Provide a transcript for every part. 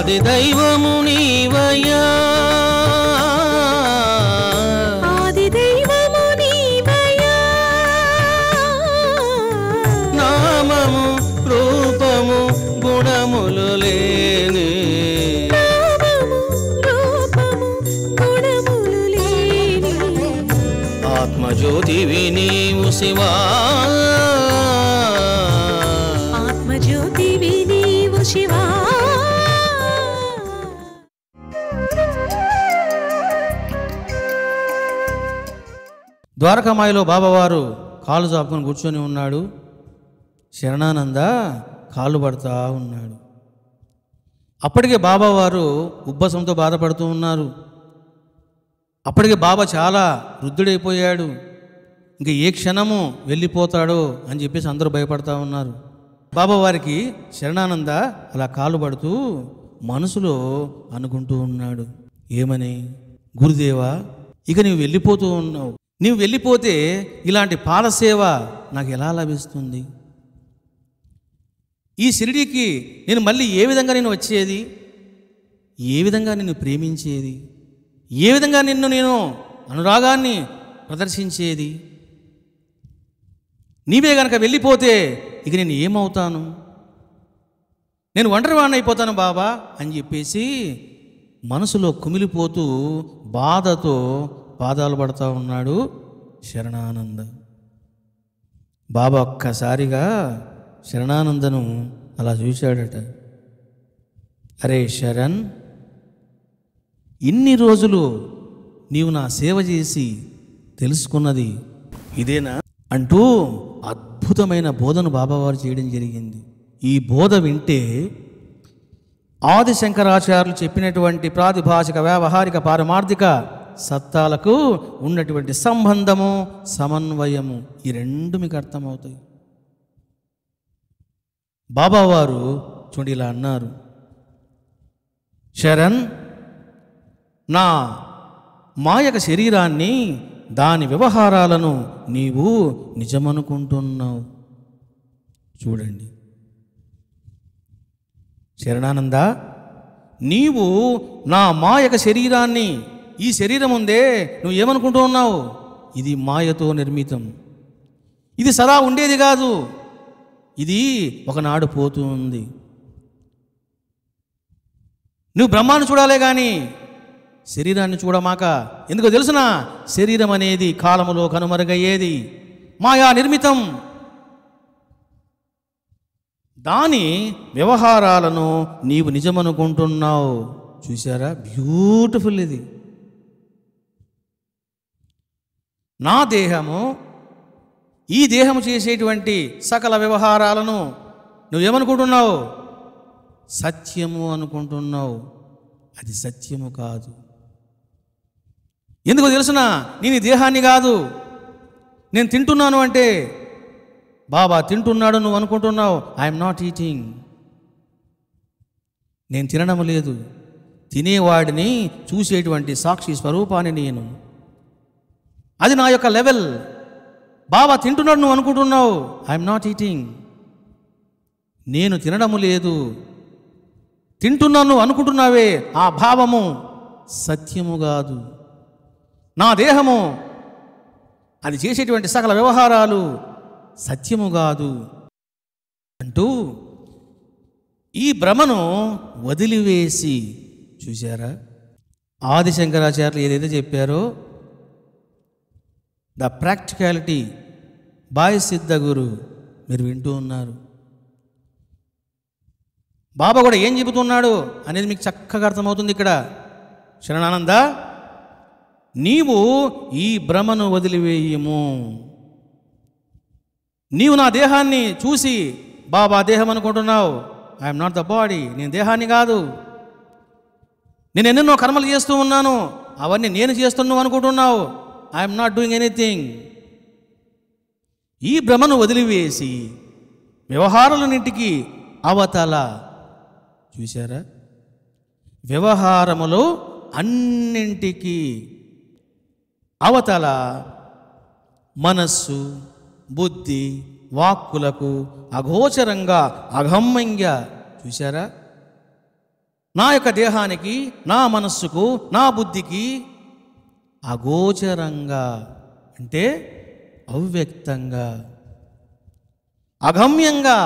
ఆది దైవము నీవయ్యా, ఆది దైవము నీవయ్యా, నామము రూపము గుణములు లేని, నామము రూపము గుణములు లేని, ఆత్మజ్యోతివి నీవు శివా, ఆత్మజ్యోతివి నీవు శివా. ద్వారకామాయిలో బాబావారు కాళ్ళు చాపుకొని కూర్చొని ఉన్నాడు. శరణానంద కాళ్ళు పడుతూ ఉన్నాడు. అప్పటికే బాబావారు ఉబ్బసంతో బాధపడుతూ ఉన్నారు. అప్పటికే బాబా చాలా వృద్ధుడైపోయాడు. ఇంకా ఏ క్షణము వెళ్ళిపోతాడో అని చెప్పేసి అందరూ భయపడతా ఉన్నారు. బాబావారికి శరణానంద అలా కాళ్ళు పడుతూ మనసులో అనుకుంటూ ఉన్నాడు. ఏమని? గురుదేవా, ఇక నీవు వెళ్ళిపోతూ ఉన్నావు. నీవు వెళ్ళిపోతే ఇలాంటి పాదసేవ నాకు ఎలా లభిస్తుంది? ఈ షిరిడీకి నేను మళ్ళీ ఏ విధంగా నేను వచ్చేది? ఏ విధంగా నిన్ను ప్రేమించేది? ఏ విధంగా నిన్ను నేను అనురాగాన్ని ప్రదర్శించేది? నీవే గనక వెళ్ళిపోతే ఇక నేను ఏమవుతాను? నేను ఒంటరివాడిని అయిపోతాను బాబా అని చెప్పేసి మనసులో కుమిలిపోతూ బాధతో పాదాలు పడతా ఉన్నాడు శరణానంద. బాబా ఒక్కసారిగా శరణానందను అలా చూశాడట. అరే శరణ్, ఇన్ని రోజులు నీవు నా సేవ చేసి తెలుసుకున్నది ఇదేనా అంటూ అద్భుతమైన బోధను బాబావారు చేయడం జరిగింది. ఈ బోధ వింటే ఆది శంకరాచార్యులు చెప్పినటువంటి ప్రాతిభాషిక, వ్యావహారిక, పారమార్థిక సత్తాలకు ఉన్నటువంటి సంబంధము, సమన్వయము ఈ రెండు మీకు అర్థమవుతాయి. బాబావారు చూడండి ఇలా అన్నారు, శరణ్, నా మాయక శరీరాన్ని, దాని వ్యవహారాలను నీవు నిజమనుకుంటున్నావు. చూడండి శరణానంద, నీవు నా మాయక శరీరాన్ని, ఈ శరీరం ఉందే, నువ్వు ఏమనుకుంటూ ఉన్నావు? ఇది మాయతో నిర్మితం, ఇది సదా ఉండేది కాదు, ఇది ఒకనాడు పోతూ ఉంది. నువ్వు బ్రహ్మాన్ని చూడాలే కానీ శరీరాన్ని చూడమాక. ఎందుకో తెలుసునా? శరీరం అనేది కాలములో కనుమరుగయ్యేది, మాయా నిర్మితం. దాని వ్యవహారాలను నీవు నిజమనుకుంటున్నావు. చూసారా? బ్యూటిఫుల్ ఇది. నా దేహము, ఈ దేహము చేసేటువంటి సకల వ్యవహారాలను నువ్వేమనుకుంటున్నావు? సత్యము అనుకుంటున్నావు. అది సత్యము కాదు. ఎందుకో తెలుసునా? నేను ఈ దేహాన్ని కాదు. నేను తింటున్నాను అంటే బాబా తింటున్నాడు నువ్వు అనుకుంటున్నావు. I'm not eating. నేను తినడం లేదు. తినేవాడిని చూసేటువంటి సాక్షి స్వరూపాన్ని నేను. అది నా యొక్క లెవెల్. బాబా తింటున్నాడు నువ్వు అనుకుంటున్నావు. I'm not eating. నేను తినడము లేదు. తింటున్నాను నువ్వు అనుకుంటున్నావే, ఆ భావము సత్యము కాదు. నా దేహము, అది చేసేటువంటి సకల వ్యవహారాలు సత్యము కాదు అంటూ ఈ భ్రమను వదిలివేసి, చూశారా? ఆది శంకరాచార్యులు ఏదైతే చెప్పారో, ద ప్రాక్టికాలిటీ బై సిద్ధ గురు, మీరు వింటూ ఉన్నారు. బాబా కూడా ఏం చెబుతున్నాడు అనేది మీకు చక్కగా అర్థమవుతుంది ఇక్కడ. శరణానంద, నీవు ఈ భ్రమను వదిలివేయము. నీవు నా దేహాన్ని చూసి బాబా దేహం అనుకుంటున్నావు. I'm not the body. నేను దేహాన్ని కాదు. నేను ఎన్నెన్నో కర్మలు చేస్తూ ఉన్నాను, అవన్నీ నేను చేస్తున్నావు అనుకుంటున్నావు. I'm not doing anything. ఈ భ్రమను వదిలివేసి వ్యవహారాలన్నింటికి అవతల, చూశారా? వ్యవహారములో అన్నింటికి అవతల మనస్సు, బుద్ధి, వాక్కులకు అగోచరంగా, అగమ్యంగా, చూశారా? నా యొక్క దేహానికి, నా మనస్సుకు, నా బుద్ధికి అగోచరంగా అంటే అవ్యక్తంగా, అగమ్యంగా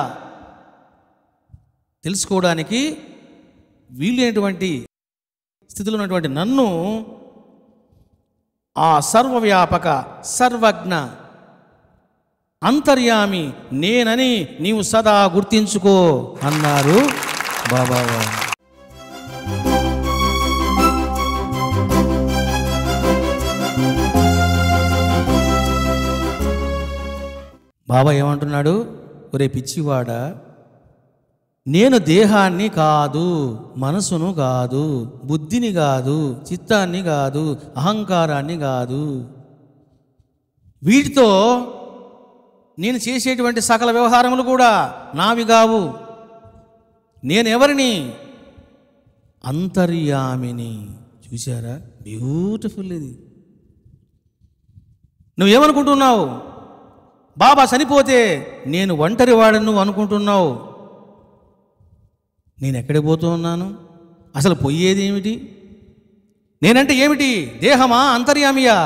తెలుసుకోవడానికి వీలైనటువంటి స్థితిలో ఉన్నటువంటి నన్ను ఆ సర్వవ్యాపక, సర్వజ్ఞ, అంతర్యామి నేనని నీవు సదా గుర్తించుకో అన్నారు బాబావారు. బాబా ఏమంటున్నాడు? ఒరే పిచ్చివాడా, నేను దేహాన్ని కాదు, మనసును కాదు, బుద్ధిని కాదు, చిత్తాన్ని కాదు, అహంకారాన్ని కాదు, వీటితో నేను చేసేటువంటి సకల వ్యవహారములు కూడా నావి కావు. నేనెవరిని? అంతర్యామిని. చూశారా? బ్యూటిఫుల్ ఇది. నువ్వేమనుకుంటున్నావు? బాబా చనిపోతే నేను ఒంటరి వాడని నువ్వు అనుకుంటున్నావు. నేను ఎక్కడికి పోతూ ఉన్నాను? అసలు పోయేది ఏమిటి? నేనంటే ఏమిటి? దేహమా, అంతర్యామియా?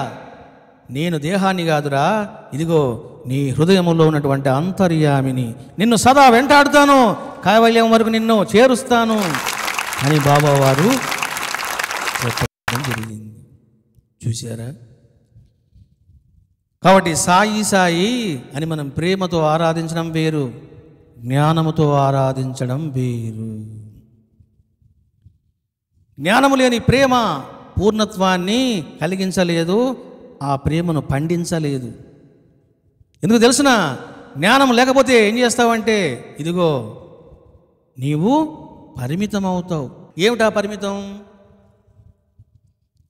నేను దేహాన్ని కాదురా, ఇదిగో నీ హృదయంలో ఉన్నటువంటి అంతర్యామిని. నిన్ను సదా వెంటాడుతాను, కైవల్యం వరకు నిన్ను చేరుస్తాను అని బాబావారు చెప్పడం జరిగింది. చూశారా? కాబట్టి సాయి సాయి అని మనం ప్రేమతో ఆరాధించడం వేరు, జ్ఞానముతో ఆరాధించడం వేరు. జ్ఞానము లేని ప్రేమ పూర్ణత్వాన్ని కలిగించలేదు, ఆ ప్రేమను పండించలేదు. ఎందుకు తెలుసునా? జ్ఞానం లేకపోతే ఏం చేస్తావంటే ఇదిగో నీవు పరిమితం అవుతావు. ఏమిటా పరిమితం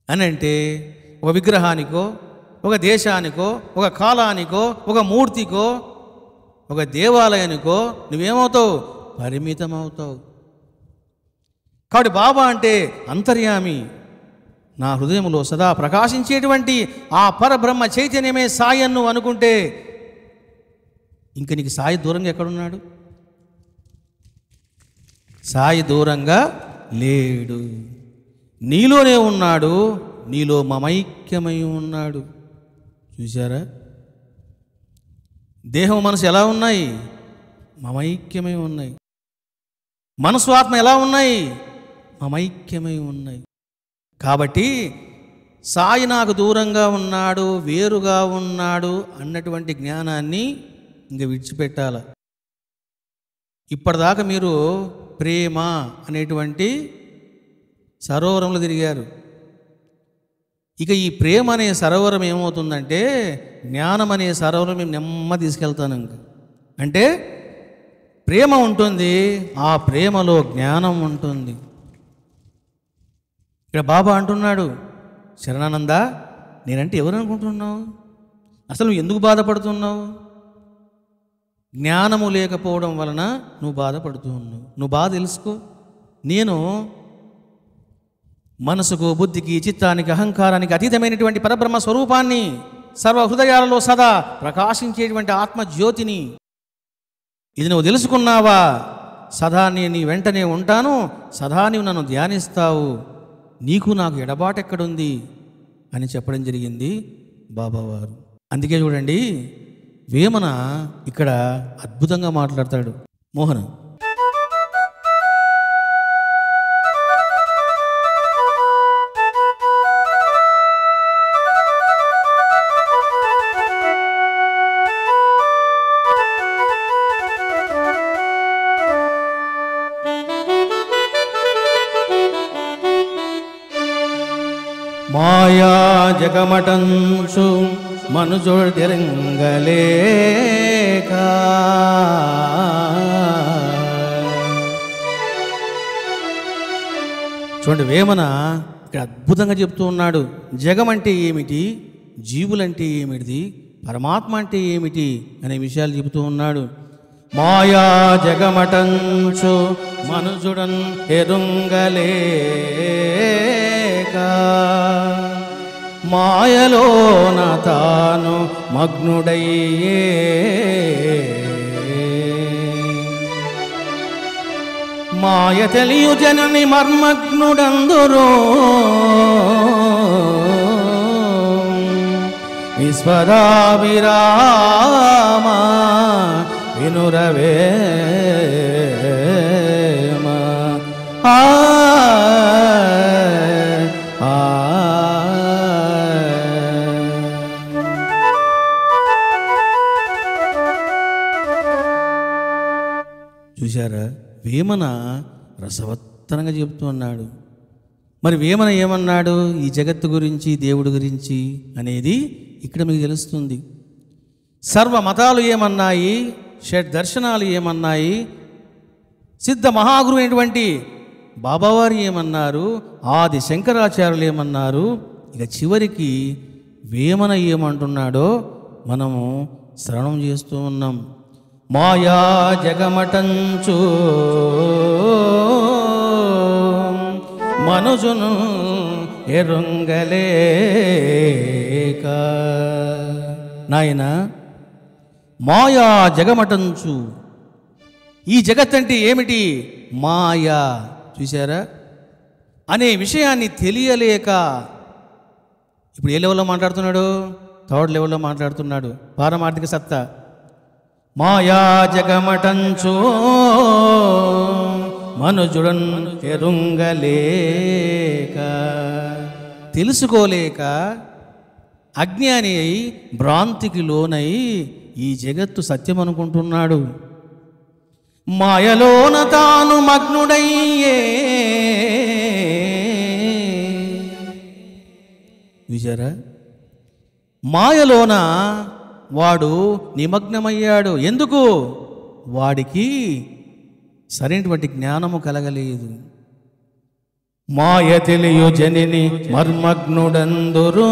అని అంటే, ఒక విగ్రహానికో, ఒక దేశానికో, ఒక కాలానికో, ఒక మూర్తికో, ఒక దేవాలయానికో నువ్వేమవుతావు? పరిమితం అవుతావు. కాబట్టి బాబా అంటే అంతర్యామి, నా హృదయంలో సదా ప్రకాశించేటువంటి ఆ పరబ్రహ్మ చైతన్యమే సాయి అని నువ్వు అనుకుంటే ఇంక నీకు సాయి దూరంగా ఎక్కడున్నాడు? సాయి దూరంగా లేడు, నీలోనే ఉన్నాడు, నీలో మమైక్యమై ఉన్నాడు. చూశారా? దేహం మనసు ఎలా ఉన్నాయి? మమైక్యమై ఉన్నాయి. మనసు ఆత్మ ఎలా ఉన్నాయి? మమైక్యమై ఉన్నాయి. కాబట్టి సాయి నాకు దూరంగా ఉన్నాడు, వేరుగా ఉన్నాడు అన్నటువంటి జ్ఞానాన్ని ఇంక విడిచిపెట్టాల. ఇప్పటిదాకా మీరు ప్రేమ అనేటువంటి సరోవరంలో తిరిగారు. ఇక ఈ ప్రేమ అనే సరోవరం ఏమవుతుందంటే జ్ఞానం అనే సరోవరం మేము నెమ్మది తీసుకెళ్తాను. ఇంక అంటే ప్రేమ ఉంటుంది, ఆ ప్రేమలో జ్ఞానం ఉంటుంది. ఇక్కడ బాబా అంటున్నాడు, శరణానంద నేనంటే ఎవరు అనుకుంటున్నావు? అసలు నువ్వు ఎందుకు బాధపడుతున్నావు? జ్ఞానము లేకపోవడం వలన నువ్వు బాధపడుతూ ఉన్నావు. నువ్వు బాధ తెలుసుకో. నేను మనసుకు, బుద్ధికి, చిత్తానికి, అహంకారానికి అతీతమైనటువంటి పరబ్రహ్మ స్వరూపాన్ని, సర్వ హృదయాలలో సదా ప్రకాశించేటువంటి ఆత్మజ్యోతిని. ఇది నువ్వు తెలుసుకున్నావా? సదా నేను నీ వెంటనే ఉంటాను, సదా నీవు నన్ను ధ్యానిస్తావు, నీకు నాకు ఎడబాటు ఎక్కడుంది అని చెప్పడం జరిగింది బాబావారు. అందుకే చూడండి, వేమన ఇక్కడ అద్భుతంగా మాట్లాడతాడు. మోహన్ మాయా జగమటంచు మనుజుడు తిరంగలేక చూడండి, వేమన ఇక్కడ అద్భుతంగా చెప్తూ ఉన్నాడు. జగం అంటే ఏమిటి, జీవులంటే ఏమిటి, పరమాత్మ అంటే ఏమిటి అనే విషయాలు చెబుతూ ఉన్నాడు. మాయా జగమటంచు మనుజుడన్ ఎరుంగలేక మాయలోన తాను మగ్నుడయ్యే మాయ తెలియు జనని మర్మగ్నుడందురు విశ్వదాభిరామ వినురవేమ ఆ చూశారా, వేమన రసవత్తరంగా చెప్తున్నాడు. మరి వేమన ఏమన్నాడు ఈ జగత్తు గురించి, దేవుడి గురించి అనేది ఇక్కడ మీకు తెలుస్తుంది. సర్వ మతాలు ఏమన్నాయి, షడ్ దర్శనాలు ఏమన్నాయి, సిద్ధ మహాగురు అయినటువంటి బాబావారు ఏమన్నారు, ఆది శంకరాచార్యులు ఏమన్నారు, ఇక చివరికి వేమన ఏమంటున్నాడో మనము శ్రవణం చేస్తూ ఉన్నాం. మాయా జగమటంచు మనుజును ఎరుంగలేక. నాయన, మాయా జగమటంచు, ఈ జగత్ అంటే ఏమిటి? మాయా. చూసారా, అనే విషయాన్ని తెలియలేక ఇప్పుడు ఏ లెవెల్లో మాట్లాడుతున్నాడు? థర్డ్ లెవెల్లో మాట్లాడుతున్నాడు. పారమార్థిక సత్తా. మాయా జగమటంచు మనుజుడన్ ఎరుంగలేక, తెలుసుకోలేక అజ్ఞాని అయి భ్రాంతికి లోనై ఈ జగత్తు సత్యం అనుకుంటున్నాడు. మాయలోన తాను మగ్నుడయ్యే. చూసారా, మాయలోన వాడు నిమగ్నమయ్యాడు. ఎందుకు? వాడికి సరైనటువంటి జ్ఞానము కలగలేదు. మాయ తెలియు జనిని మర్మగ్నుడందురు.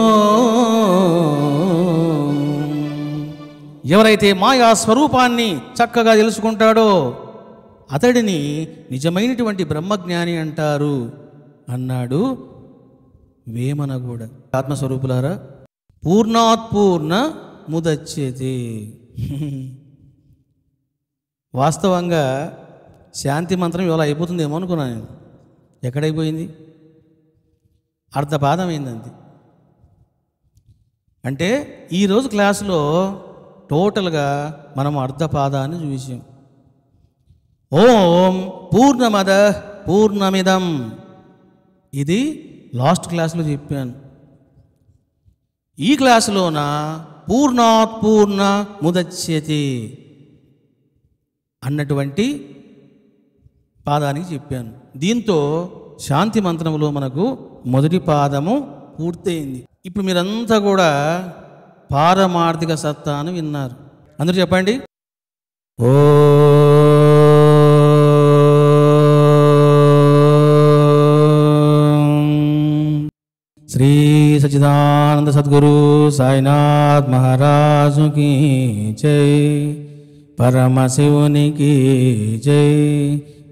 ఎవరైతే మాయా స్వరూపాన్ని చక్కగా తెలుసుకుంటాడో అతడిని నిజమైనటువంటి బ్రహ్మజ్ఞాని అంటారు అన్నాడు వేమన కూడా. ఆత్మస్వరూపులారా, పూర్ణాత్పూర్ణ ముదచ్యతే. వాస్తవంగా శాంతి మంత్రం ఇవాళ అయిపోతుందేమో అనుకున్నాను నేను. ఎక్కడైపోయింది? అర్ధపాదం అయిందంతే. అంటే ఈరోజు క్లాసులో టోటల్గా మనం అర్ధపాదాన్ని చూసాం. ఓం పూర్ణమద పూర్ణమిదం, ఇది లాస్ట్ క్లాసులో చెప్పాను. ఈ క్లాసులోన పూర్ణాత్పూర్ణ ముదచ్యతే అన్నటువంటి పాదానికి చెప్పాను. దీంతో శాంతి మంత్రంలో మనకు మొదటి పాదము పూర్తయింది. ఇప్పుడు మీరంతా కూడా పారమార్థిక సత్తాను విన్నారు. అందరూ చెప్పండి. ఓ శ్రీ సచ్చిదానంద సద్గురు సాయినాథ్ మహారాజు की జై, పరమశివునికి జై,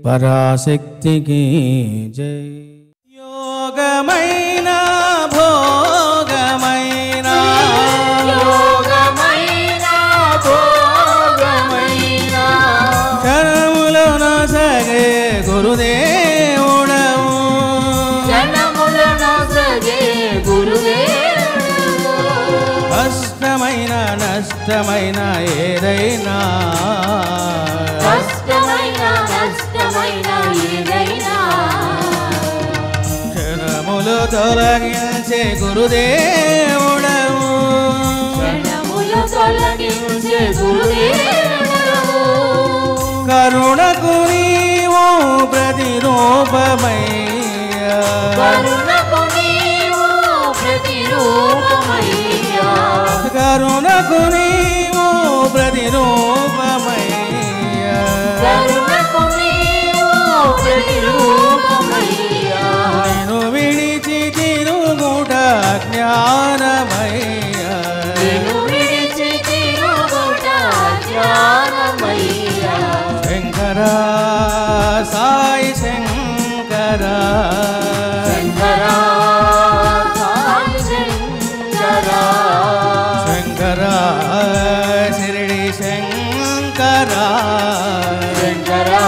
పరాశక్తికి జై. యోగమైన భోగమైన, యోగమైన భోగమైన, క్షణములోన సగే గురుదేవుడవు, జనములన సగే గురుదేవుడవు, కష్టమైన నష్టమైన ఏదైనా, కష్టమైన నష్టమైన ఏదైనా, క్షణములు తొలగించే గురుదేవుడవు, జనములు తొలగించే గురుదేవుడవు, కరుణకు నీవు ప్రతిరూపమయ్యా, కరుణకు నీవు ప్రతిరూపమయ్యా, కరుణకు నీవు ప్రతిరూపమయ్యా, కరుణకు నీవు ప్రతిరూపమయ్యా, నేను విడిచి తిరుగుట జ్ఞానమయ్యా, నేను విడిచి తిరుగుట జ్ఞానమయ్యా, శంకరా సాయి శంకరా, శంకరా సాయి శంకరా, శంకరా షిరిడి శంకరా, శంకరా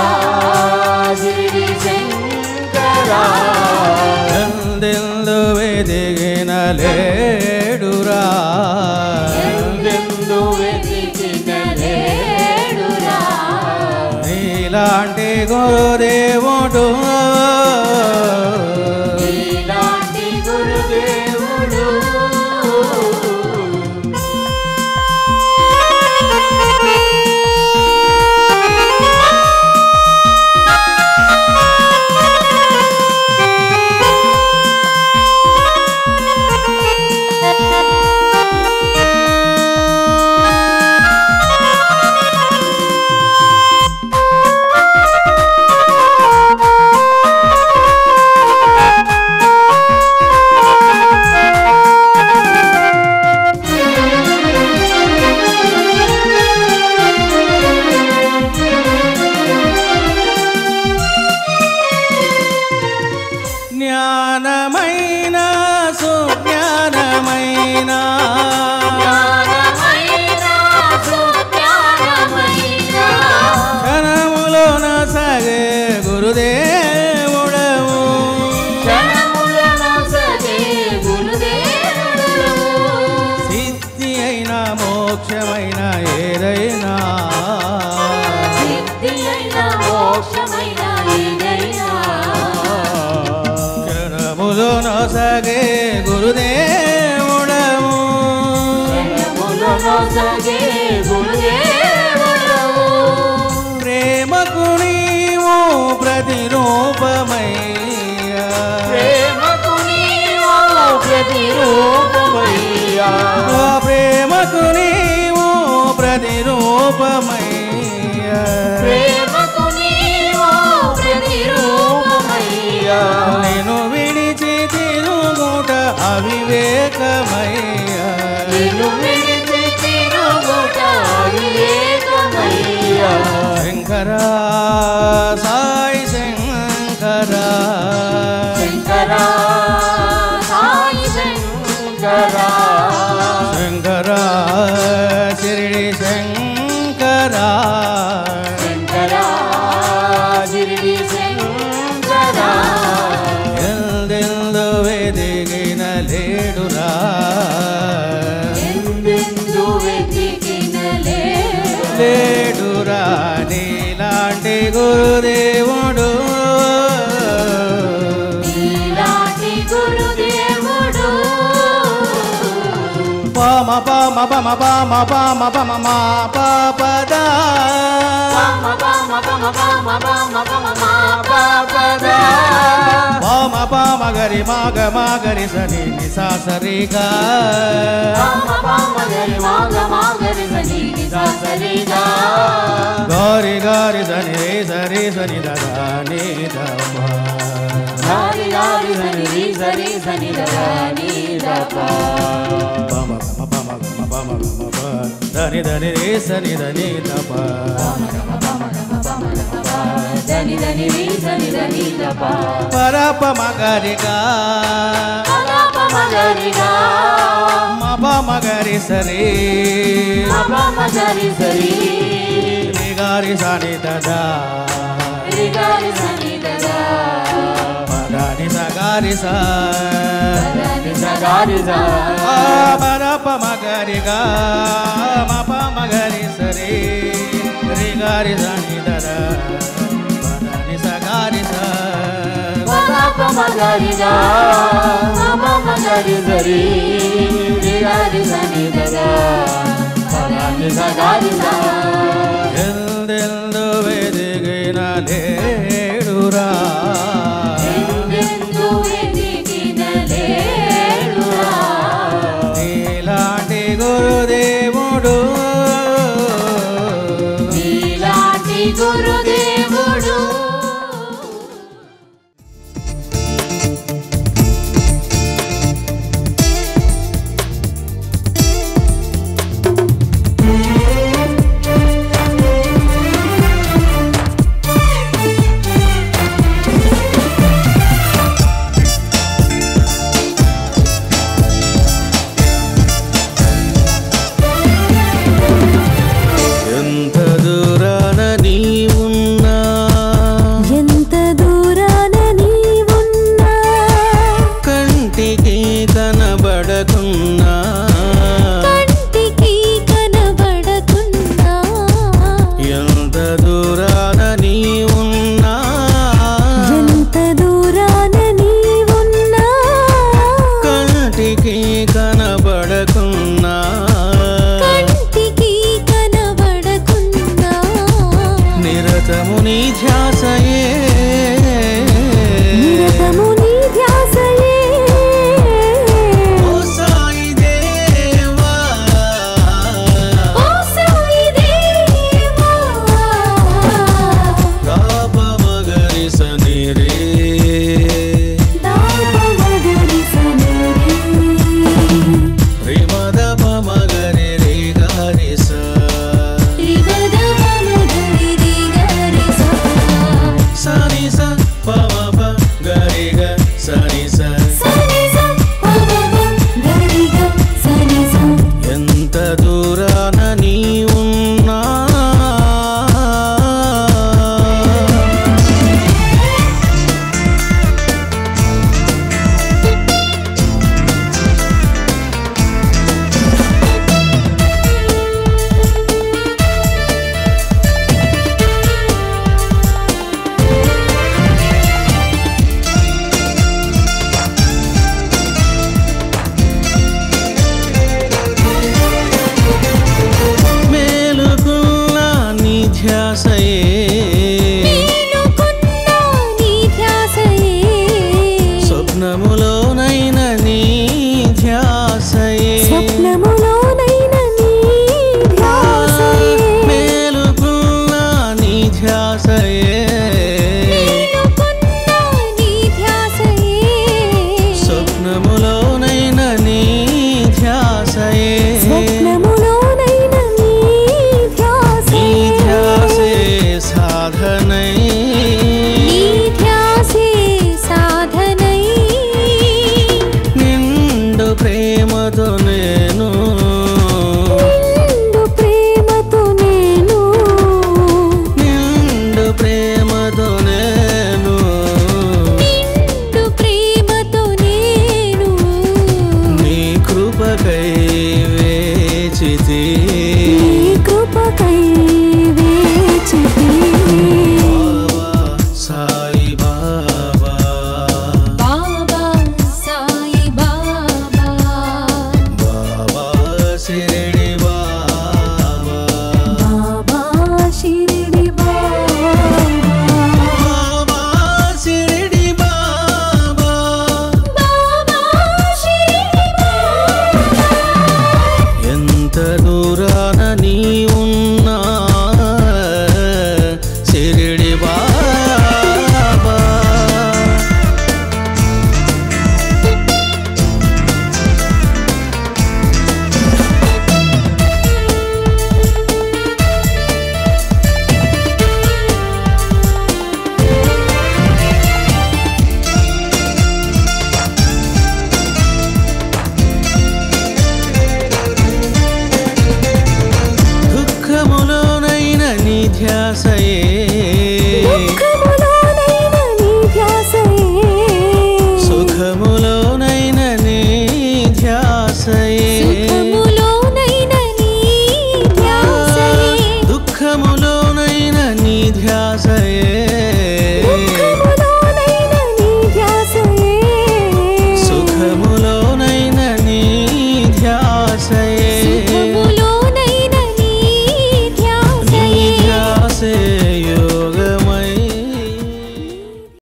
శిరిడి లేడురా ఎందెందు వెదిగిన లేడురా ఎందెందు వెతికిన లేడురా నీలాంటి గురుదేవుడు నీలాంటి గురుదేవుడు జ్ఞానమైన సుజ్ఞానమైన జ్ఞానమైన సుజ్ఞానమైన క్షణములోన సగే గురుదేవుడవు క్షణములను సగే గురుదేవుడు సిద్ధి అయిన మోక్షమైన ఏదైనా సిద్ధి అయిన మోక్షమైన ఏదైనా క్షణములోన సగే గురుదేవుడవు క్షణములను సగే గురుదేవుడు ప్రేమకు నీవు ప్రతిరూపమయ్యా ప్రేమకు నీవు ప్రతిరూపమయ్యా ప్రేమకు నీవు ప్రతిరూపమయ్యా ప్రేమకు నీవు ప్రతిరూపమయ్యా నేను విడిచి తిరుగుట అవివేకమయ్యా నిన్ను విడిచి తిరుగుట వివేకమయ్యా శంకరా సాయి శంకరా శంకరా సాయి శంకరా శంకరా శిరిడి శంకరా శంకరా జిరిడి శంకరా ఎందెందు వెదిగిన లేడురా ఎందెందు వెతికిన లేడురా నీలాంటి గురుదేవుడు నీలాంటి గురుదేవుడు పామ పామ పమ పామ పామ పమ మా పాపదా పమ పమ పమ పమ పమ పమ మా పాపదా పామ పామ గరి మాగ మాగరి సని నిసా సరిగా పమ పమ గరి మాగ మాగరి సని నిసా సరిగా గారి గారి సని రే సరి సని దదా నీ దపా గారి గారి సని రి సరి సని దదా నీ దపా పమ పమ పమ పమ పమ పమ ప దని దని రే సని దని దపా దని దని రి సని దని దపా పరప మగరిగా పమ గరిగా మప మగరి సరి పమ గరి సరి రి గారి సని దదా రి గారి సని దదా పదని సగారి సా దని సగారి సా పరప మగరిగా మప మగరి సరి రి గారి సని దదా పదని సగారి సా పమ గరిగా పమ గరి సరి రి గారి సని దదా దని సగారి సా ఎందెందు వెదిగిన లేడురా ఎందెందు వెతికిన లేడురా నీలాంటి గురుదేవుడు నీలాంటి గురుదేవుడు రే